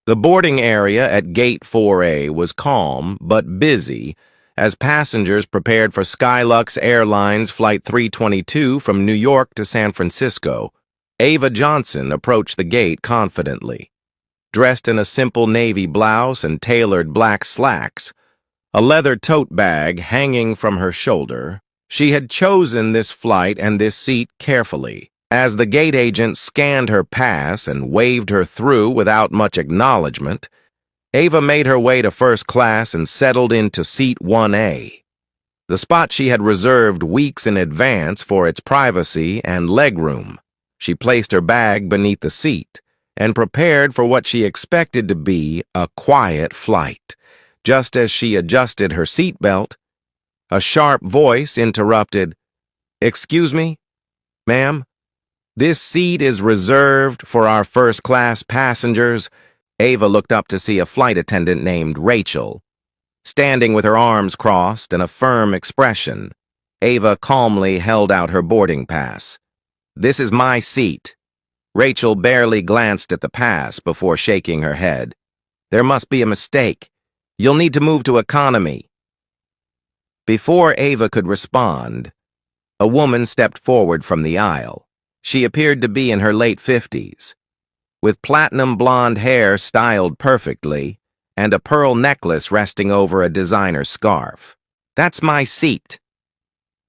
The boarding area at Gate 4A was calm but busy as passengers prepared for Skylux Airlines Flight 322 from New York to San Francisco. Ava Johnson approached the gate confidently. Dressed in a simple navy blouse and tailored black slacks, a leather tote bag hanging from her shoulder, she had chosen this flight and this seat carefully. As the gate agent scanned her pass and waved her through without much acknowledgement, Ava made her way to first class and settled into seat 1A, the spot she had reserved weeks in advance for its privacy and legroom. She placed her bag beneath the seat and prepared for what she expected to be a quiet flight. Just as she adjusted her seatbelt, a sharp voice interrupted, "Excuse me, ma'am? This seat is reserved for our first-class passengers." Ava looked up to see a flight attendant named Rachel. Standing with her arms crossed and a firm expression, Ava calmly held out her boarding pass. "This is my seat." Rachel barely glanced at the pass before shaking her head. "There must be a mistake. You'll need to move to economy." Before Ava could respond, a woman stepped forward from the aisle. She appeared to be in her late 50s, with platinum blonde hair styled perfectly and a pearl necklace resting over a designer scarf. "That's my seat,"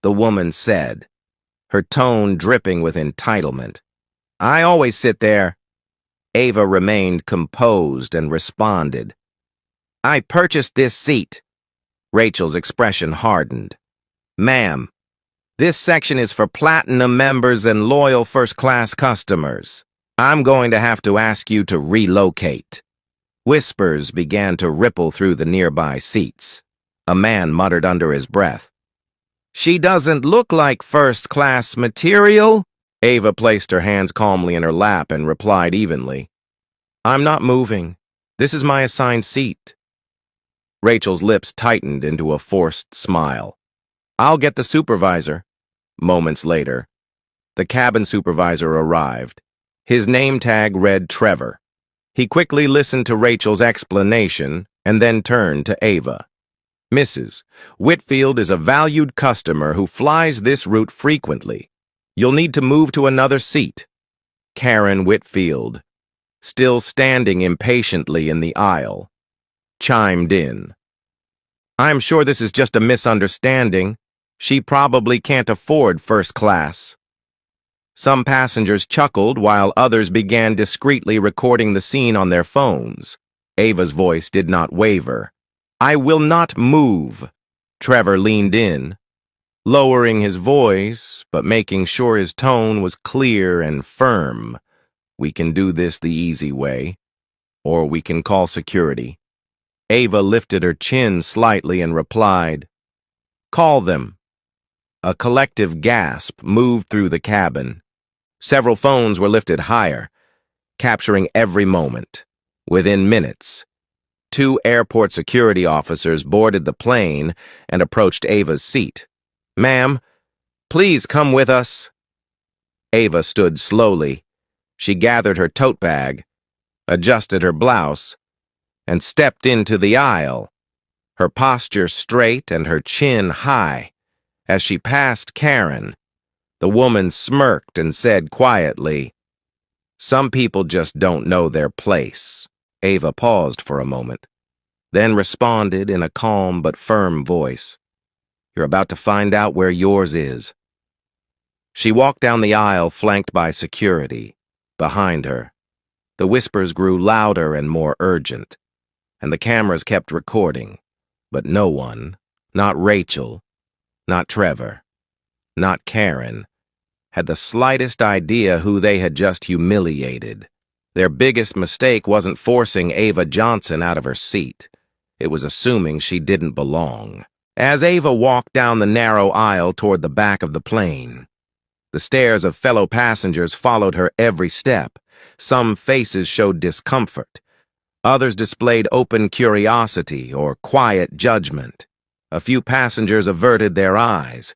the woman said, her tone dripping with entitlement. "I always sit there." Ava remained composed and responded, "I purchased this seat." Rachel's expression hardened. "Ma'am, this section is for platinum members and loyal first-class customers. I'm going to have to ask you to relocate." Whispers began to ripple through the nearby seats. A man muttered under his breath, "She doesn't look like first-class material." Ava placed her hands calmly in her lap and replied evenly, "I'm not moving. This is my assigned seat." Rachel's lips tightened into a forced smile. "I'll get the supervisor." Moments later, the cabin supervisor arrived. His name tag read Trevor. He quickly listened to Rachel's explanation and then turned to Ava. "Mrs. Whitfield is a valued customer who flies this route frequently. You'll need to move to another seat." Karen Whitfield, still standing impatiently in the aisle, chimed in. "I'm sure this is just a misunderstanding. She probably can't afford first class." Some passengers chuckled while others began discreetly recording the scene on their phones. Ava's voice did not waver. "I will not move." Trevor leaned in, lowering his voice, but making sure his tone was clear and firm. "We can do this the easy way, or we can call security." Ava lifted her chin slightly and replied, "Call them." A collective gasp moved through the cabin. Several phones were lifted higher, capturing every moment. Within minutes, 2 airport security officers boarded the plane and approached Ava's seat. "Ma'am, please come with us." Ava stood slowly. She gathered her tote bag, adjusted her blouse, and stepped into the aisle, her posture straight and her chin high. As she passed Karen, the woman smirked and said quietly, "Some people just don't know their place." Ava paused for a moment, then responded in a calm but firm voice, "You're about to find out where yours is." She walked down the aisle flanked by security. Behind her, the whispers grew louder and more urgent, and the cameras kept recording, but no one, not Rachel, not Trevor, not Karen, had the slightest idea who they had just humiliated. Their biggest mistake wasn't forcing Ava Johnson out of her seat. It was assuming she didn't belong. As Ava walked down the narrow aisle toward the back of the plane, the stares of fellow passengers followed her every step. Some faces showed discomfort. Others displayed open curiosity or quiet judgment. A few passengers averted their eyes.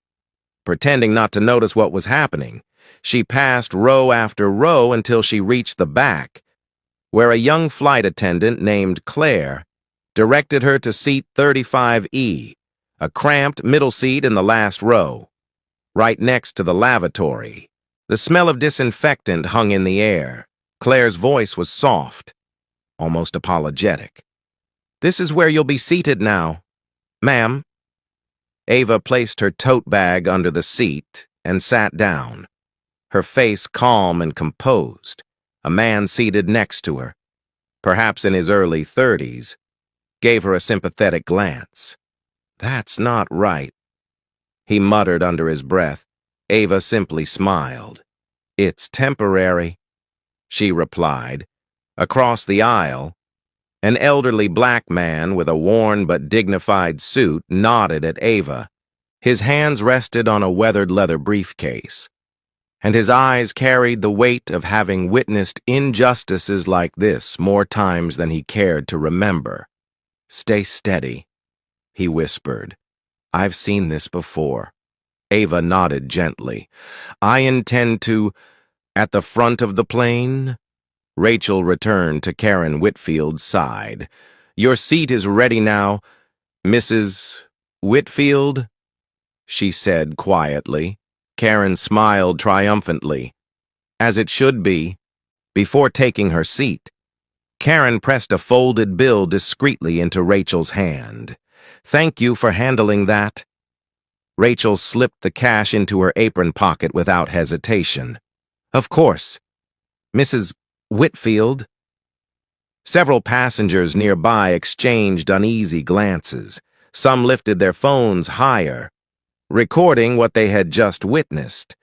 Pretending not to notice what was happening, she passed row after row until she reached the back, where a young flight attendant named Claire directed her to seat 35E, a cramped middle seat in the last row, right next to the lavatory. The smell of disinfectant hung in the air. Claire's voice was soft, almost apologetic. "This is where you'll be seated now, ma'am." Ava placed her tote bag under the seat and sat down, her face calm and composed. A man seated next to her, perhaps in his early 30s, gave her a sympathetic glance. "That's not right," he muttered under his breath. Ava simply smiled. "It's temporary," she replied. Across the aisle, an elderly black man with a worn but dignified suit nodded at Ava. His hands rested on a weathered leather briefcase, and his eyes carried the weight of having witnessed injustices like this more times than he cared to remember. "Stay steady," he whispered. "I've seen this before." Ava nodded gently. "I intend to—" "At the front of the plane?" Rachel returned to Karen Whitfield's side. "Your seat is ready now, Mrs. Whitfield," she said quietly. Karen smiled triumphantly. "As it should be." Before taking her seat, Karen pressed a folded bill discreetly into Rachel's hand. "Thank you for handling that." Rachel slipped the cash into her apron pocket without hesitation. "Of course, Mrs. Whitfield." Several passengers nearby exchanged uneasy glances. Some lifted their phones higher, recording what they had just witnessed.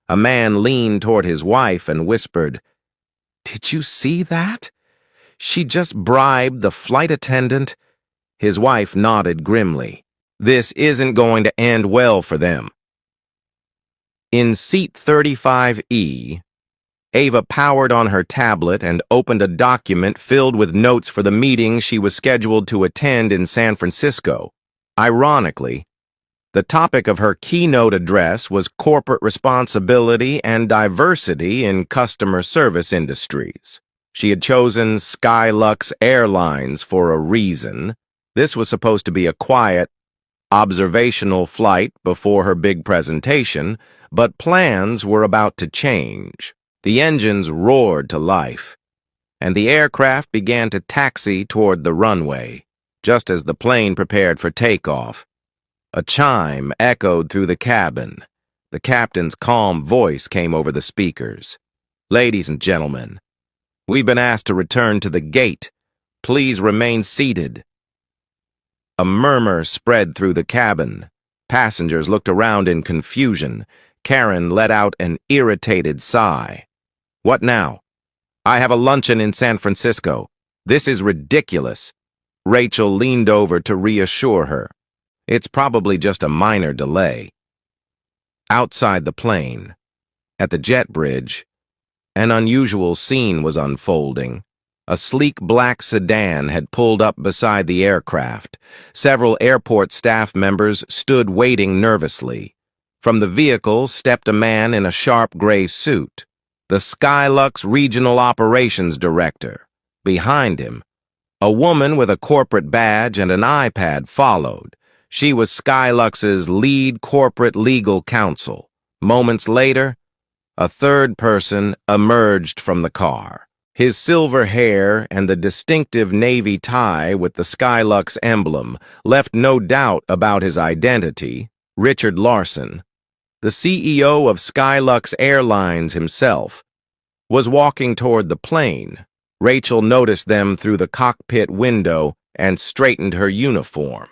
A man leaned toward his wife and whispered, "Did you see that? She just bribed the flight attendant." His wife nodded grimly. "This isn't going to end well for them." In seat 35E, Ava powered on her tablet and opened a document filled with notes for the meeting she was scheduled to attend in San Francisco. Ironically, the topic of her keynote address was corporate responsibility and diversity in customer service industries. She had chosen Skylux Airlines for a reason. This was supposed to be a quiet, observational flight before her big presentation, but plans were about to change. The engines roared to life, and the aircraft began to taxi toward the runway. Just as the plane prepared for takeoff, a chime echoed through the cabin. The captain's calm voice came over the speakers. "Ladies and gentlemen, we've been asked to return to the gate. Please remain seated." A murmur spread through the cabin. Passengers looked around in confusion. Karen let out an irritated sigh. "What now? I have a luncheon in San Francisco. This is ridiculous." Rachel leaned over to reassure her. "It's probably just a minor delay." Outside the plane, at the jet bridge, an unusual scene was unfolding. A sleek black sedan had pulled up beside the aircraft. Several airport staff members stood waiting nervously. From the vehicle stepped a man in a sharp gray suit, the Skylux Regional Operations Director. Behind him, a woman with a corporate badge and an iPad followed. She was Skylux's lead corporate legal counsel. Moments later, a third person emerged from the car. His silver hair and the distinctive navy tie with the Skylux emblem left no doubt about his identity. Richard Larson, the CEO of Skylux Airlines himself, was walking toward the plane. Rachel noticed them through the cockpit window and straightened her uniform.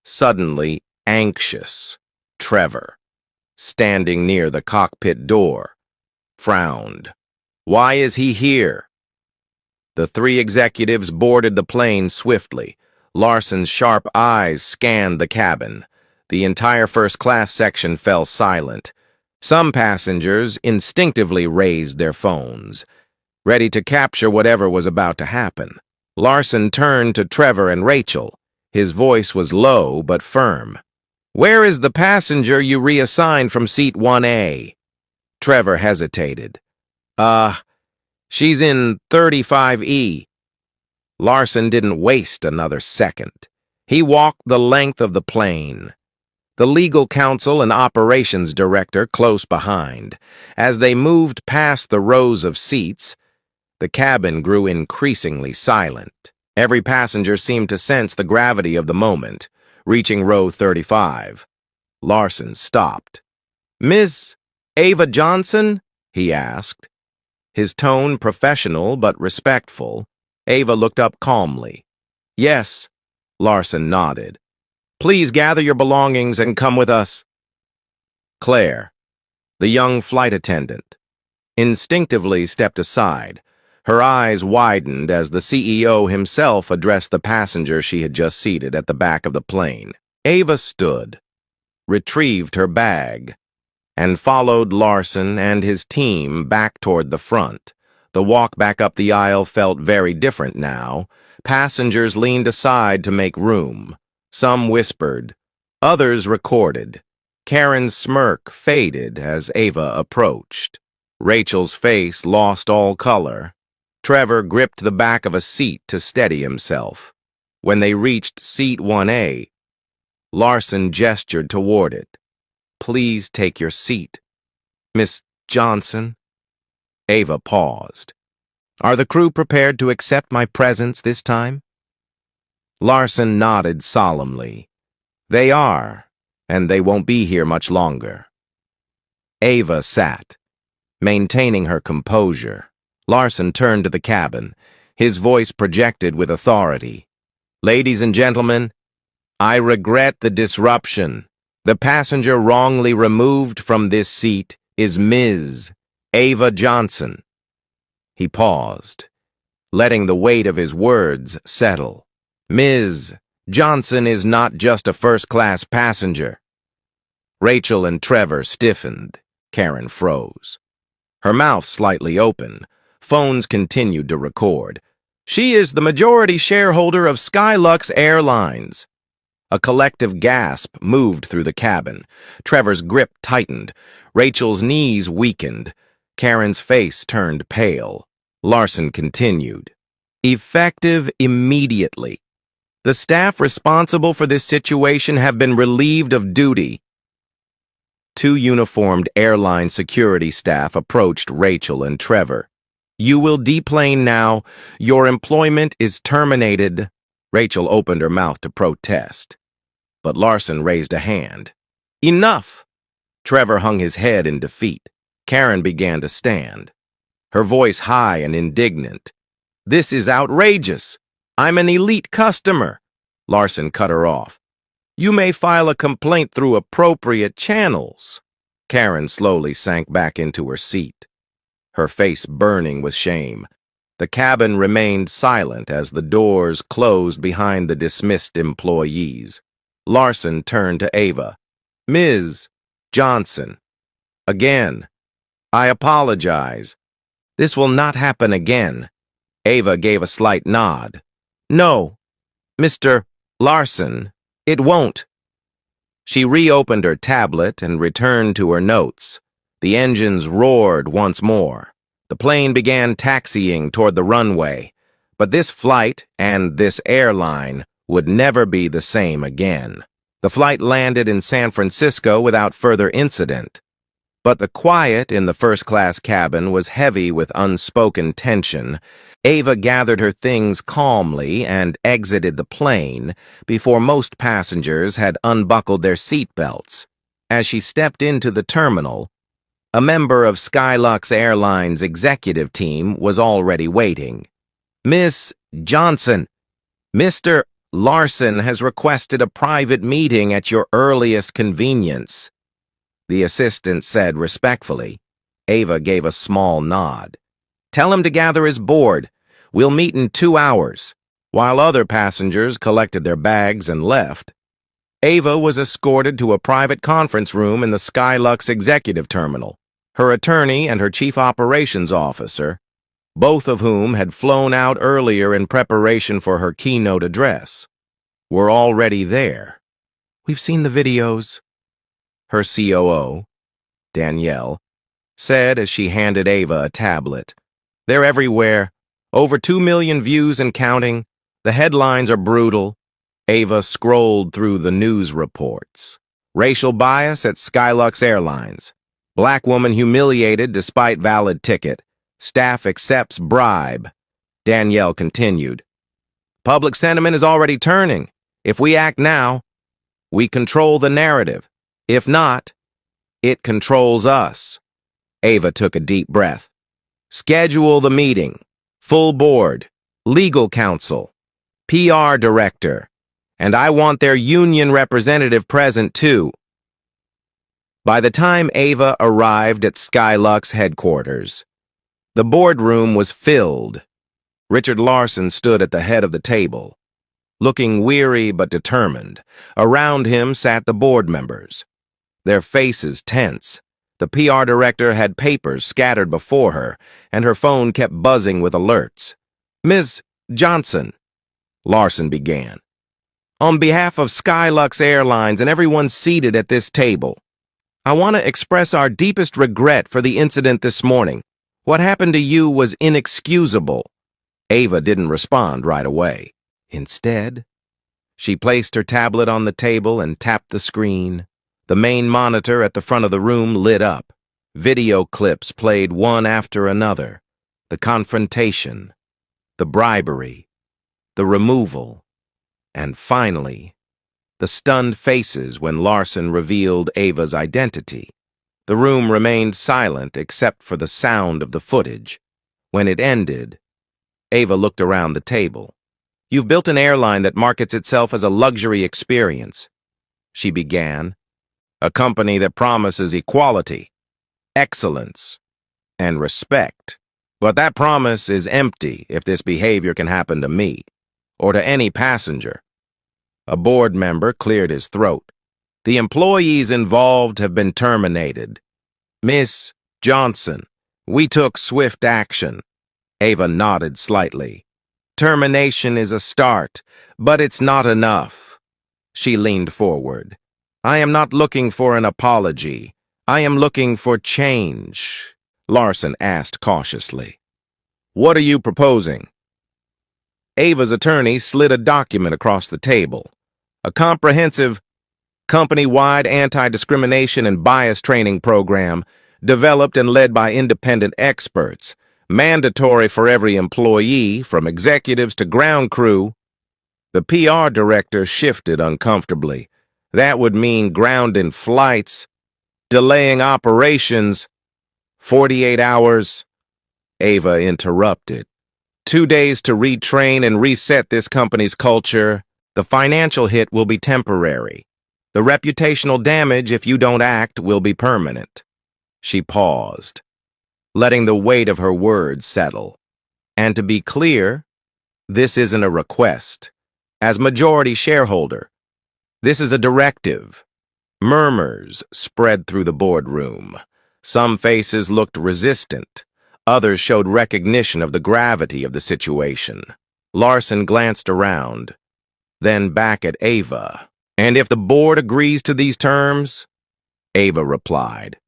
Suddenly anxious, Trevor, standing near the cockpit door, frowned. "Why is he here?" The three executives boarded the plane swiftly. Larson's sharp eyes scanned the cabin. The entire first-class section fell silent. Some passengers instinctively raised their phones, ready to capture whatever was about to happen. Larson turned to Trevor and Rachel. His voice was low but firm. "Where is the passenger you reassigned from seat 1A?" Trevor hesitated. She's in 35E. Larson didn't waste another second. He walked the length of the plane, the legal counsel and operations director close behind. As they moved past the rows of seats, the cabin grew increasingly silent. Every passenger seemed to sense the gravity of the moment. Reaching row 35, Larson stopped. "Miss Ava Johnson?" he asked. His tone professional but respectful. Ava looked up calmly. "Yes," Larson nodded. "Please gather your belongings and come with us." Claire, the young flight attendant, instinctively stepped aside. Her eyes widened as the CEO himself addressed the passenger she had just seated at the back of the plane. Ava stood, retrieved her bag, and followed Larson and his team back toward the front. The walk back up the aisle felt very different now. Passengers leaned aside to make room. Some whispered. Others recorded. Karen's smirk faded as Ava approached. Rachel's face lost all color. Trevor gripped the back of a seat to steady himself. When they reached seat 1A, Larson gestured toward it. "Please take your seat, Miss Johnson." Ava paused. "Are the crew prepared to accept my presence this time?" Larson nodded solemnly. "They are, and they won't be here much longer." Ava sat, maintaining her composure. Larson turned to the cabin, his voice projected with authority. "Ladies and gentlemen, I regret the disruption. The passenger wrongly removed from this seat is Ms. Ava Johnson." He paused, letting the weight of his words settle. "Ms. Johnson is not just a first-class passenger." Rachel and Trevor stiffened. Karen froze, her mouth slightly open. Phones continued to record. "She is the majority shareholder of Skylux Airlines." A collective gasp moved through the cabin. Trevor's grip tightened. Rachel's knees weakened. Karen's face turned pale. Larson continued. "Effective immediately. The staff responsible for this situation have been relieved of duty." Two uniformed airline security staff approached Rachel and Trevor. "You will deplane now. Your employment is terminated." Rachel opened her mouth to protest, but Larson raised a hand. "Enough!" Trevor hung his head in defeat. Karen began to stand, her voice high and indignant. "This is outrageous. I'm an elite customer." Larson cut her off. "You may file a complaint through appropriate channels." Karen slowly sank back into her seat, her face burning with shame. The cabin remained silent as the doors closed behind the dismissed employees. Larson turned to Ava. "Ms. Johnson, again, I apologize. This will not happen again." Ava gave a slight nod. "No, Mr. Larson, it won't." She reopened her tablet and returned to her notes. The engines roared once more. The plane began taxiing toward the runway, but this flight and this airline would never be the same again. The flight landed in San Francisco without further incident, but the quiet in the first-class cabin was heavy with unspoken tension. Ava gathered her things calmly and exited the plane before most passengers had unbuckled their seatbelts. As she stepped into the terminal, a member of Skylux Airlines' executive team was already waiting. "Miss Johnson, Mr. Larson has requested a private meeting at your earliest convenience," the assistant said respectfully. Ava gave a small nod. "Tell him to gather his board. We'll meet in 2 hours." While other passengers collected their bags and left, Ava was escorted to a private conference room in the Skylux executive terminal. Her attorney and her chief operations officer, both of whom had flown out earlier in preparation for her keynote address, were already there. "We've seen the videos," her COO, Danielle, said as she handed Ava a tablet. They're everywhere. Over 2 million views and counting. The headlines are brutal. Ava scrolled through the news reports. Racial bias at Skylux Airlines. Black woman humiliated despite valid ticket. Staff accepts bribe. Danielle continued. Public sentiment is already turning. If we act now, we control the narrative. If not, it controls us. Ava took a deep breath. Schedule the meeting. Full board. Legal counsel. PR director. And I want their union representative present too. By the time Ava arrived at Skylux headquarters, the boardroom was filled. Richard Larson stood at the head of the table, looking weary but determined. Around him sat the board members, their faces tense. The PR director had papers scattered before her, and her phone kept buzzing with alerts. Ms. Johnson, Larson began. On behalf of Skylux Airlines and everyone seated at this table, I want to express our deepest regret for the incident this morning. What happened to you was inexcusable. Ava didn't respond right away. Instead, she placed her tablet on the table and tapped the screen. The main monitor at the front of the room lit up. Video clips played one after another. The confrontation, the bribery, the removal, and finally, the stunned faces when Larson revealed Ava's identity. The room remained silent except for the sound of the footage. When it ended, Ava looked around the table. You've built an airline that markets itself as a luxury experience, she began. A company that promises equality, excellence, and respect. But that promise is empty if this behavior can happen to me, or to any passenger. A board member cleared his throat. The employees involved have been terminated. Miss Johnson, we took swift action. Ava nodded slightly. Termination is a start, but it's not enough. She leaned forward. I am not looking for an apology. I am looking for change, Larson asked cautiously. What are you proposing? Ava's attorney slid a document across the table. A comprehensive, company-wide anti-discrimination and bias training program developed and led by independent experts, mandatory for every employee, from executives to ground crew. The PR director shifted uncomfortably. That would mean grounding flights, delaying operations. 48 hours, Ava interrupted. 2 days to retrain and reset this company's culture. The financial hit will be temporary. The reputational damage, if you don't act, will be permanent. She paused, letting the weight of her words settle. And to be clear, this isn't a request. As majority shareholder, this is a directive. Murmurs spread through the boardroom. Some faces looked resistant. Others showed recognition of the gravity of the situation. Larson glanced around, then back at Ava. And if the board agrees to these terms? Ava replied.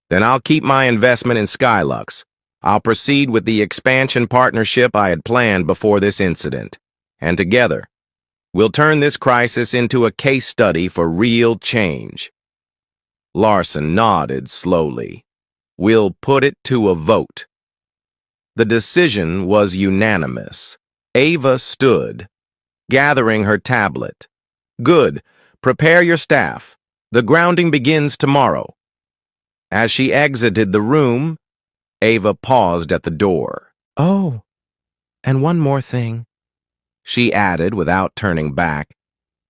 Then I'll keep my investment in Skylux. I'll proceed with the expansion partnership I had planned before this incident. And together, we'll turn this crisis into a case study for real change. Larson nodded slowly. We'll put it to a vote. The decision was unanimous. Ava stood, gathering her tablet. Good. Prepare your staff. The grounding begins tomorrow. As she exited the room, Ava paused at the door. Oh, and one more thing, she added without turning back.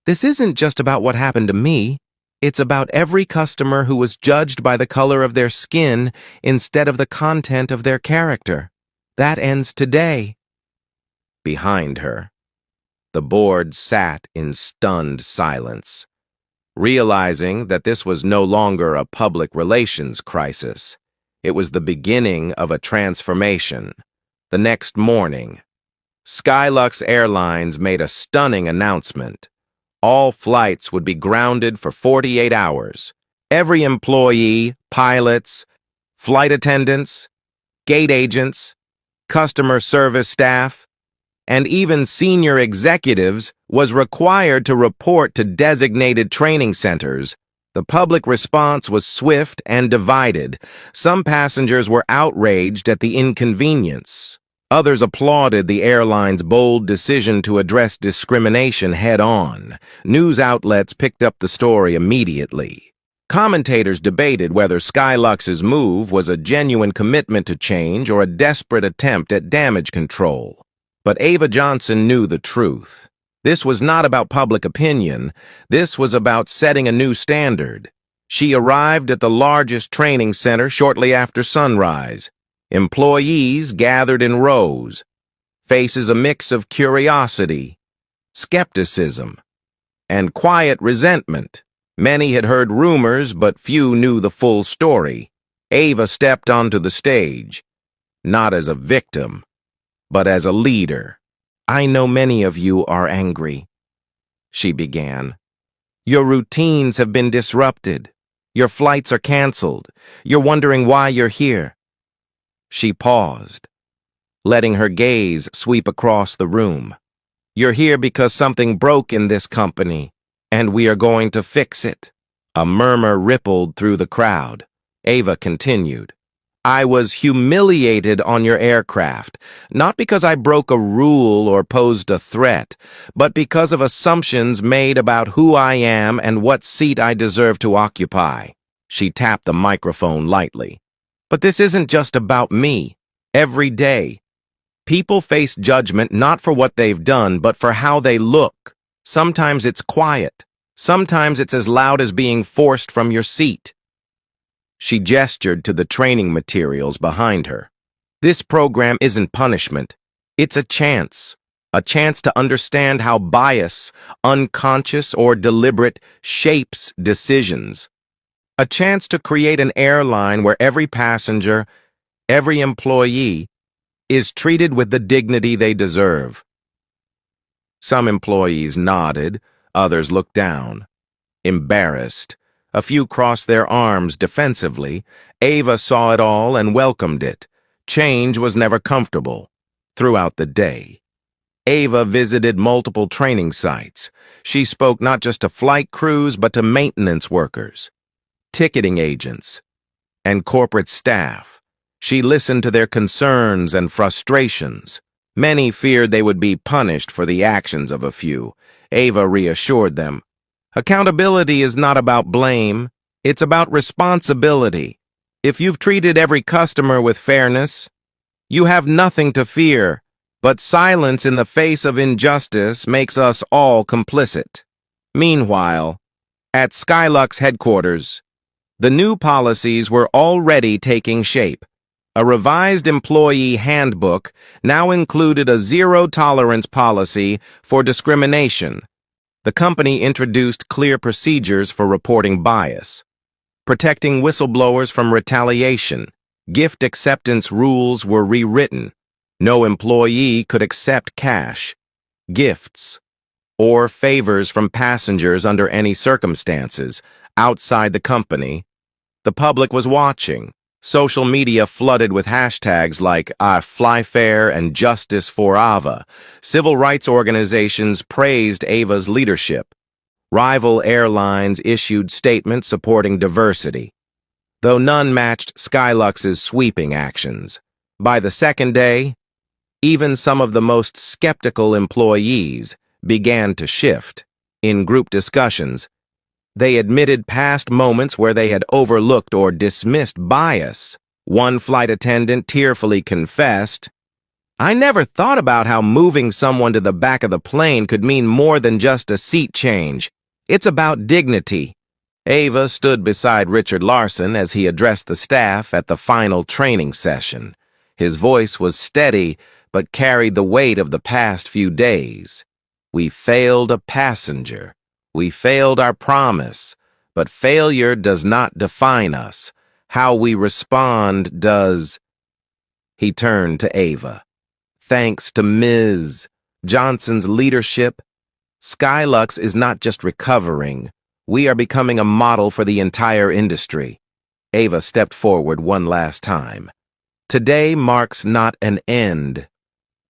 This isn't just about what happened to me. It's about every customer who was judged by the color of their skin instead of the content of their character. That ends today. Behind her, the board sat in stunned silence, realizing that this was no longer a public relations crisis. It was the beginning of a transformation. The next morning, Skylux Airlines made a stunning announcement. All flights would be grounded for 48 hours. Every employee, pilots, flight attendants, gate agents, customer service staff, and even senior executives was required to report to designated training centers. The public response was swift and divided. Some passengers were outraged at the inconvenience. Others applauded the airline's bold decision to address discrimination head-on. News outlets picked up the story immediately. Commentators debated whether Skylux's move was a genuine commitment to change or a desperate attempt at damage control. But Ava Johnson knew the truth. This was not about public opinion. This was about setting a new standard. She arrived at the largest training center shortly after sunrise. Employees gathered in rows, faces a mix of curiosity, skepticism, and quiet resentment. Many had heard rumors, but few knew the full story. Ava stepped onto the stage, not as a victim, but as a leader. "I know many of you are angry," she began. "Your routines have been disrupted. Your flights are canceled. You're wondering why you're here." She paused, letting her gaze sweep across the room. "You're here because something broke in this company, and we are going to fix it." A murmur rippled through the crowd. Ava continued, "I was humiliated on your aircraft, not because I broke a rule or posed a threat, but because of assumptions made about who I am and what seat I deserve to occupy." She tapped the microphone lightly. "But this isn't just about me. Every day, people face judgment not for what they've done, but for how they look. Sometimes it's quiet. Sometimes it's as loud as being forced from your seat." She gestured to the training materials behind her. "This program isn't punishment. It's a chance to understand how bias, unconscious or deliberate, shapes decisions. A chance to create an airline where every passenger, every employee, is treated with the dignity they deserve." Some employees nodded, others looked down, embarrassed. A few crossed their arms defensively. Ava saw it all and welcomed it. Change was never comfortable. Throughout the day, Ava visited multiple training sites. She spoke not just to flight crews, but to maintenance workers, ticketing agents, and corporate staff. She listened to their concerns and frustrations. Many feared they would be punished for the actions of a few. Ava reassured them. Accountability is not about blame. It's about responsibility. If you've treated every customer with fairness, you have nothing to fear. But silence in the face of injustice makes us all complicit. Meanwhile, at Skylux headquarters, the new policies were already taking shape. A revised employee handbook now included a zero-tolerance policy for discrimination. The company introduced clear procedures for reporting bias, protecting whistleblowers from retaliation. Gift acceptance rules were rewritten. No employee could accept cash, gifts, or favors from passengers under any circumstances outside the company. The public was watching. Social media flooded with hashtags like I Fly Fair and Justice for Ava. Civil rights organizations praised Ava's leadership. Rival airlines issued statements supporting diversity, though none matched Skylux's sweeping actions. By the second day, even some of the most skeptical employees began to shift. In group discussions, they admitted past moments where they had overlooked or dismissed bias. One flight attendant tearfully confessed, "I never thought about how moving someone to the back of the plane could mean more than just a seat change. It's about dignity." Ava stood beside Richard Larson as he addressed the staff at the final training session. His voice was steady, but carried the weight of the past few days. "We failed a passenger. We failed our promise, but failure does not define us. How we respond does." He turned to Ava. "Thanks to Ms. Johnson's leadership, Skylux is not just recovering. We are becoming a model for the entire industry." Ava stepped forward one last time. Today marks not an end,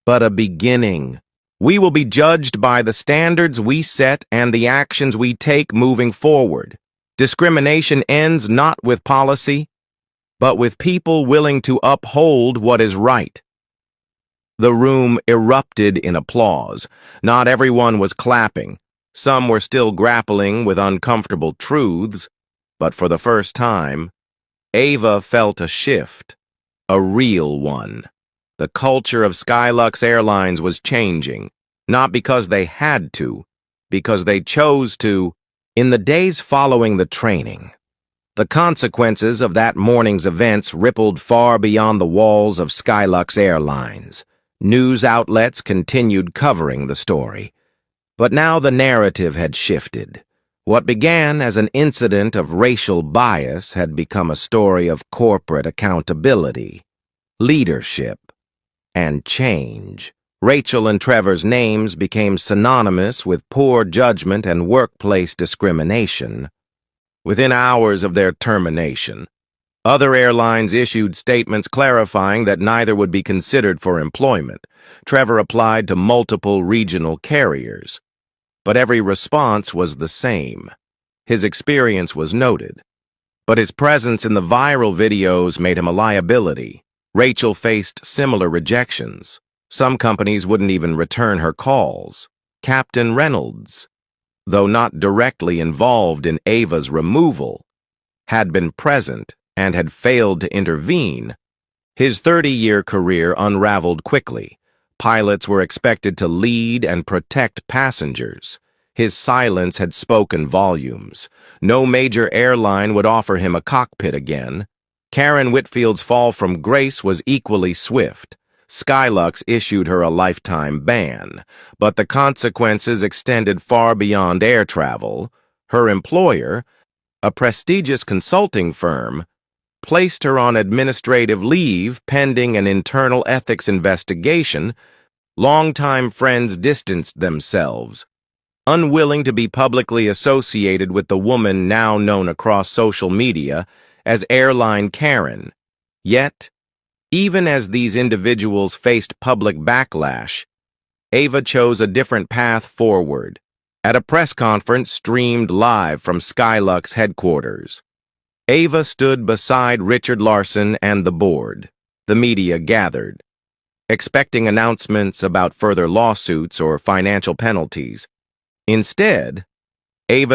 but a beginning. We will be judged by the standards we set and the actions we take moving forward. Discrimination ends not with policy, but with people willing to uphold what is right. The room erupted in applause. Not everyone was clapping. Some were still grappling with uncomfortable truths, but for the first time, Ava felt a shift, a real one. The culture of Skylux Airlines was changing, not because they had to, because they chose to. In the days following the training, the consequences of that morning's events rippled far beyond the walls of Skylux Airlines. News outlets continued covering the story. But now the narrative had shifted. What began as an incident of racial bias had become a story of corporate accountability, leadership, and change. Rachel and Trevor's names became synonymous with poor judgment and workplace discrimination. Within hours of their termination, other airlines issued statements clarifying that neither would be considered for employment. Trevor applied to multiple regional carriers, but every response was the same. His experience was noted, but his presence in the viral videos made him a liability. Rachel faced similar rejections. Some companies wouldn't even return her calls. Captain Reynolds, though not directly involved in Ava's removal, had been present and had failed to intervene. His 30-year career unraveled quickly. Pilots were expected to lead and protect passengers. His silence had spoken volumes. No major airline would offer him a cockpit again. Karen Whitfield's fall from grace was equally swift. Skylux issued her a lifetime ban, but the consequences extended far beyond air travel. Her employer, a prestigious consulting firm, placed her on administrative leave pending an internal ethics investigation. Longtime friends distanced themselves, unwilling to be publicly associated with the woman now known across social media as Airline Karen. Yet, even as these individuals faced public backlash, Ava chose a different path forward. At a press conference streamed live from Skylux headquarters, Ava stood beside Richard Larson and the board. The media gathered, expecting announcements about further lawsuits or financial penalties. Instead, Ava